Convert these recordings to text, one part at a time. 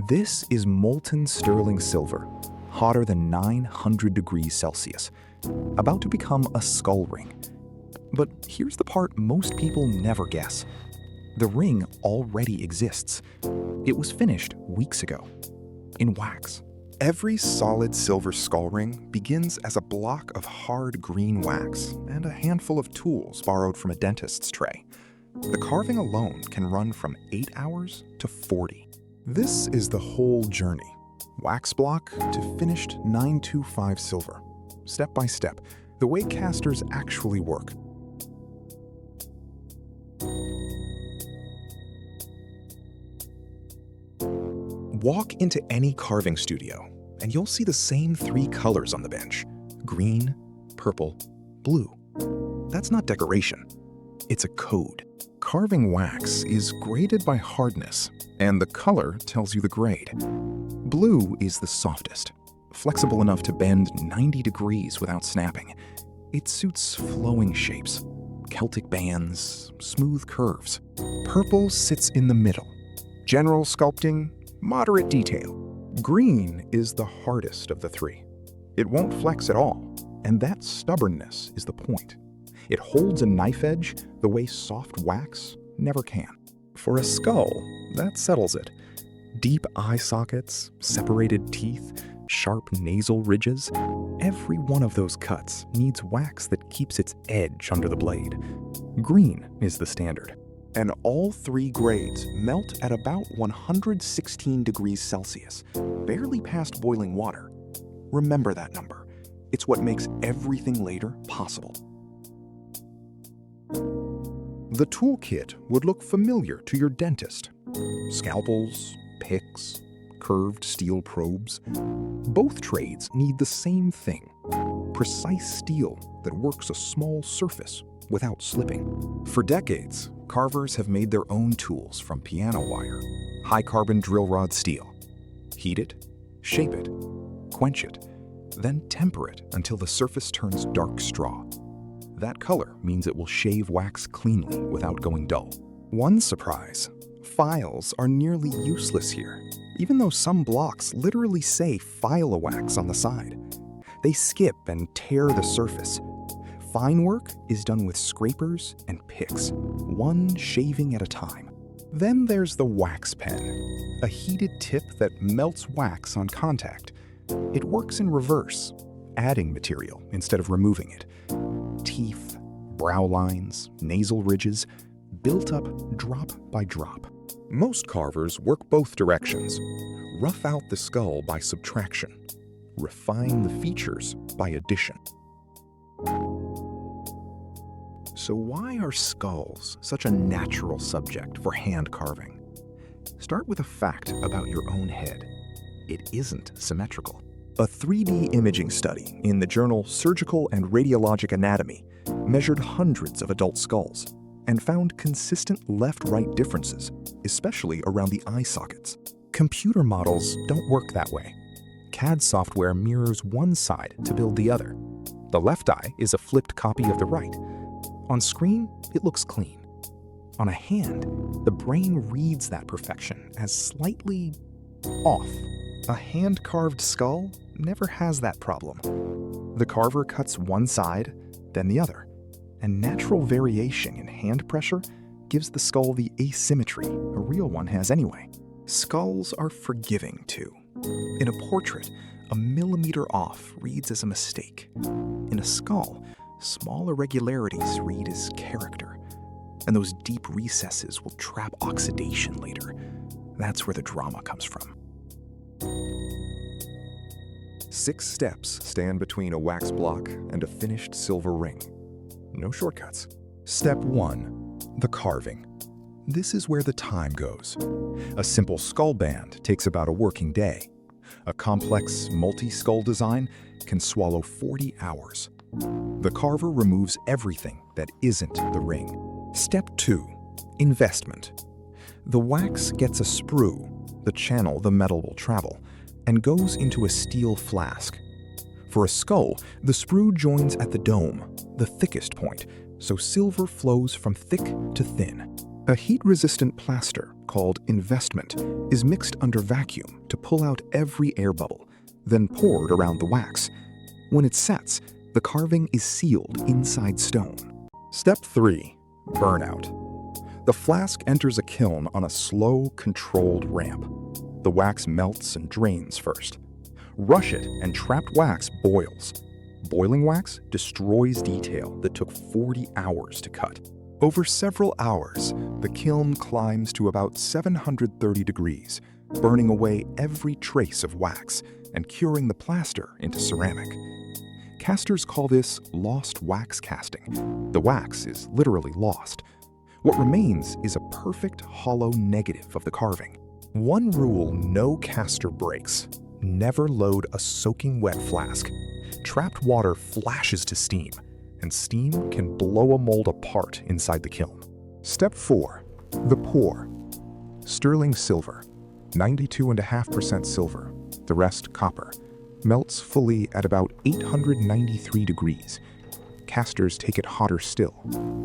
This is molten sterling silver, hotter than 900 degrees Celsius, about to become a skull ring. But here's the part most people never guess. The ring already exists. It was finished weeks ago, in wax. Every solid silver skull ring begins as a block of hard green wax and a handful of tools borrowed from a dentist's tray. The carving alone can run from 8 hours to 40. This is the whole journey. Wax block to finished 925 silver. Step by step, the way casters actually work. Walk into any carving studio, and you'll see the same 3 colors on the bench: green, purple, blue. That's not decoration. It's a code. Carving wax is graded by hardness, and the color tells you the grade. Blue is the softest, flexible enough to bend 90 degrees without snapping. It suits flowing shapes, Celtic bands, smooth curves. Purple sits in the middle. General sculpting, moderate detail. Green is the hardest of the 3. It won't flex at all, and that stubbornness is the point. It holds a knife edge the way soft wax never can. For a skull, that settles it. Deep eye sockets, separated teeth, sharp nasal ridges. Every one of those cuts needs wax that keeps its edge under the blade. Green is the standard. And all 3 grades melt at about 116 degrees Celsius, barely past boiling water. Remember that number. It's what makes everything later possible. The toolkit would look familiar to your dentist. Scalpels, picks, curved steel probes. Both trades need the same thing: precise steel that works a small surface without slipping. For decades, carvers have made their own tools from piano wire, high-carbon drill rod steel. Heat it, shape it, quench it, then temper it until the surface turns dark straw. That color means it will shave wax cleanly without going dull. One surprise: files are nearly useless here, even though some blocks literally say file a wax on the side. They skip and tear the surface. Fine work is done with scrapers and picks, one shaving at a time. Then there's the wax pen, a heated tip that melts wax on contact. It works in reverse, adding material instead of removing it. Teeth, brow lines, nasal ridges, built up drop by drop. Most carvers work both directions. Rough out the skull by subtraction. Refine the features by addition. So why are skulls such a natural subject for hand carving? Start with a fact about your own head. It isn't symmetrical. A 3D imaging study in the journal Surgical and Radiologic Anatomy measured hundreds of adult skulls and found consistent left-right differences, especially around the eye sockets. Computer models don't work that way. CAD software mirrors one side to build the other. The left eye is a flipped copy of the right. On screen, it looks clean. On a hand, the brain reads that perfection as slightly off. A hand-carved skull never has that problem. The carver cuts one side, then the other, and natural variation in hand pressure gives the skull the asymmetry a real one has anyway. Skulls are forgiving, too. In a portrait, a millimeter off reads as a mistake. In a skull, small irregularities read as character, and those deep recesses will trap oxidation later. That's where the drama comes from. 6 steps stand between a wax block and a finished silver ring. No shortcuts. Step 1. The carving. This is where the time goes. A simple skull band takes about a working day. A complex multi-skull design can swallow 40 hours. The carver removes everything that isn't the ring. Step 2. Investment. The wax gets a sprue, the channel the metal will travel, and goes into a steel flask. For a skull, the sprue joins at the dome, the thickest point, so silver flows from thick to thin. A heat-resistant plaster called investment, is mixed under vacuum to pull out every air bubble, then poured around the wax. When it sets, the carving is sealed inside stone. Step 3. Burnout. The flask enters a kiln on a slow, controlled ramp. The wax melts and drains first. Rush it and trapped wax boils. Boiling wax destroys detail that took 40 hours to cut. Over several hours, the kiln climbs to about 730 degrees, burning away every trace of wax and curing the plaster into ceramic. Casters call this lost wax casting. The wax is literally lost. What remains is a perfect hollow negative of the carving. One rule no caster breaks: never load a soaking wet flask. Trapped water flashes to steam, and steam can blow a mold apart inside the kiln. Step 4. The pour. Sterling silver, 92.5% silver, the rest copper, melts fully at about 893 degrees. Casters take it hotter still,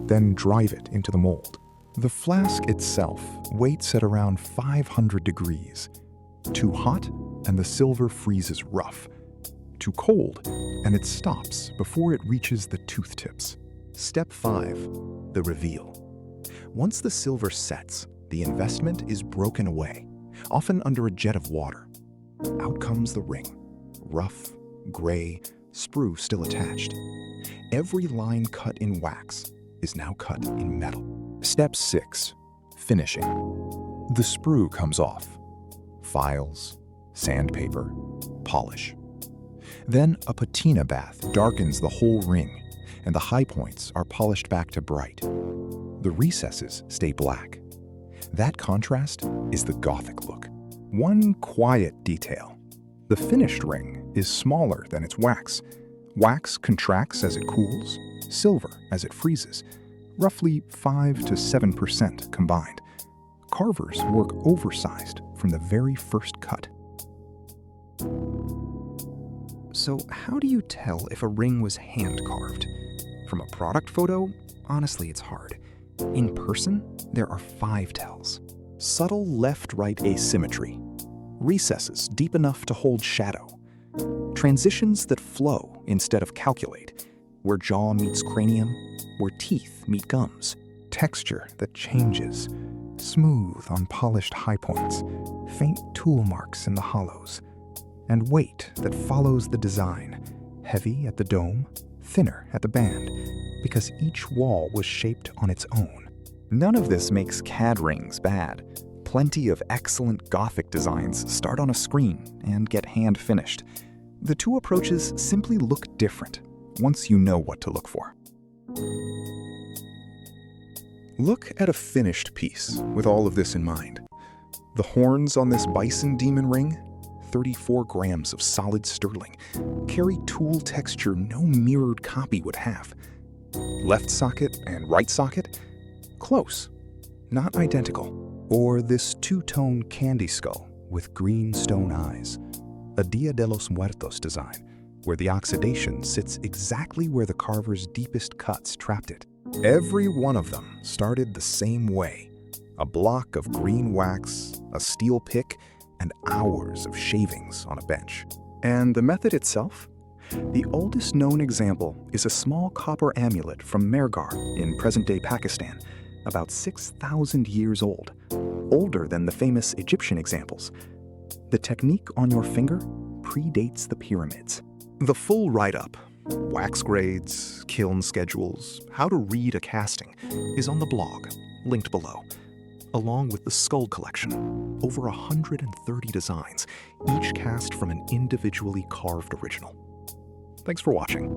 then drive it into the mold. The flask itself waits at around 500 degrees. Too hot, and the silver freezes rough. Too cold, and it stops before it reaches the tooth tips. Step 5. The reveal. Once the silver sets, the investment is broken away, often under a jet of water. Out comes the ring. Rough, gray, sprue still attached. Every line cut in wax is now cut in metal. Step 6. Finishing. The sprue comes off. Files, sandpaper, polish. Then a patina bath darkens the whole ring, and the high points are polished back to bright. The recesses stay black. That contrast is the Gothic look. One quiet detail. The finished ring is smaller than its wax. Wax contracts as it cools, silver as it freezes, roughly 5 to 7% combined. Carvers work oversized from the very first cut. So how do you tell if a ring was hand-carved? From a product photo, honestly, it's hard. In person, there are 5 tells. Subtle left-right asymmetry. Recesses deep enough to hold shadow. Transitions that flow instead of calculate. Where jaw meets cranium, where teeth meet gums. Texture that changes. Smooth on polished high points. Faint tool marks in the hollows. And weight that follows the design. Heavy at the dome, thinner at the band, because each wall was shaped on its own. None of this makes CAD rings bad. Plenty of excellent Gothic designs start on a screen and get hand-finished. The two approaches simply look different once you know what to look for. Look at a finished piece with all of this in mind. The horns on this bison demon ring, 34 grams of solid sterling, carry tool texture no mirrored copy would have. Left socket and right socket? Close, not identical. Or this two-tone candy skull with green stone eyes. A Dia de los Muertos design, where the oxidation sits exactly where the carver's deepest cuts trapped it. Every one of them started the same way. A block of green wax, a steel pick, and hours of shavings on a bench. And the method itself? The oldest known example is a small copper amulet from Mehrgar in present-day Pakistan, about 6,000 years old, older than the famous Egyptian examples. The technique on your finger predates the pyramids. The full write-up, wax grades, kiln schedules, how to read a casting, is on the blog, linked below, along with the skull collection, over 130 designs, each cast from an individually carved original. Thanks for watching.